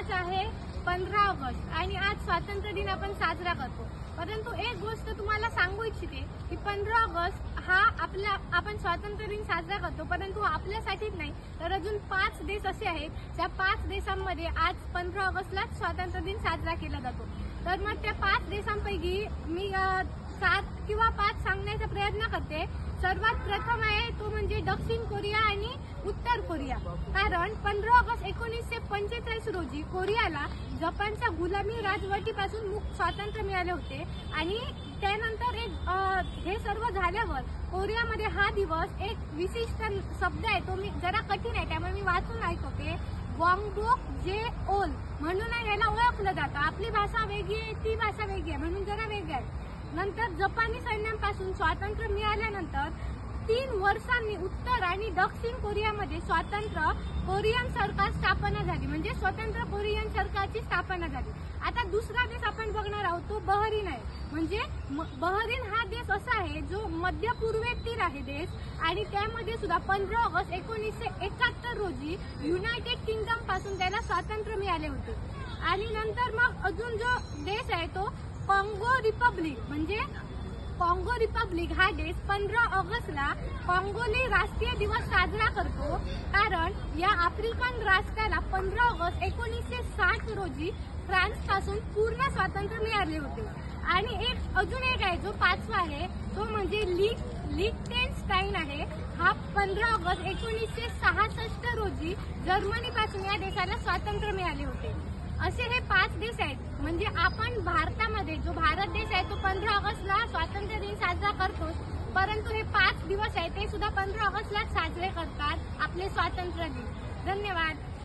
आज आहे 15 ऑगस्ट आणि आज स्वातंत्र्य दिन आपण साजरा करतो। परंतु एक गोष्ट तुम्हाला सांगू इच्छिते की 15 ऑगस्ट हा आपण स्वातंत्र्य दिन साजरा करतो, परंतु आपल्यासाठीच नाही तर अजून 5 देश असे आहेत त्या 5 देशांमध्ये आज 15 ऑगस्टला स्वातंत्र्य दिन साजरा केला जातो। तर मग त्या 5 देशांपैकी मी 7 किंवा 5 सांगण्याचा प्रयत्न करते। सर्वात प्रथम आहे तो म्हणजे दक्षिण कोरिया आणि उत्तर कोरिया। कारण 15 ऑगस्ट 1945 रोजी कोरियाला जपानच्या गुलामी राजवटीपासून मुक्त स्वातंत्र्य मिळाले होते आणि त्यानंतर हे सर्व झाल्यावर कोरियामध्ये हा दिवस एक विशिष्ट शब्द आहे, तो मी जरा कठीण आहे त्यामुळे मी वाचून ऐकवते। वॉंगबोक जे ओल म्हणून याला ओळखलं जातं। आपली भाषा वेगळी आहे, ती भाषा वेगळी आहे म्हणून जरा वेगळी आहे। नंतर जपानी सैन्यापासून स्वातंत्र्य मिळाल्यानंतर 3 वर्षांनी उत्तर आणि दक्षिण कोरियामध्ये स्वतंत्र कोरियन सरकार स्थापना झाली, म्हणजे स्वतंत्र कोरियन सरकारची स्थापना झाली। आता दुसरा देश आपण बघणार आहोत तो बहरीन आहे। म्हणजे बहरीन हा देश असा आहे जो मध्य पूर्वेतील आहे देश आणि त्यामध्ये सुद्धा 15 ऑगस्ट 1971 रोजी युनायटेड किंगडम पासून त्याला स्वातंत्र्य मिळाले होते। आणि नंतर मग अजून जो देश आहे तो कॉंगो रिपब्लिक, म्हणजे कॉंगो रिपब्लिक हा देश 15 ऑगस्टला कॉंगोली राष्ट्रीय दिवस साजरा करतो। कारण या आफ्रिकन राष्ट्राला 15 ऑगस्ट 1960 रोजी फ्रान्स पासून पूर्ण स्वातंत्र्य मिळाले होते। आणि अजून एक आहे जो 5वा आहे तो म्हणजे लिechtenstein आहे। हा 15 ऑगस्ट 1966 रोजी जर्मनी पासून या देशाला स्वातंत्र्य मिळाले होते। असे हे 5 देश आहेत। म्हणजे आपण भारतामध्ये जो भारत देश आहे तो 15 ऑगस्टला स्वातंत्र्य दिन साजरा करतो, परंतु हे 5 दिवस आहेत ते सुद्धा 15 ऑगस्टला साजरे करतात आपले स्वातंत्र्य दिन। धन्यवाद।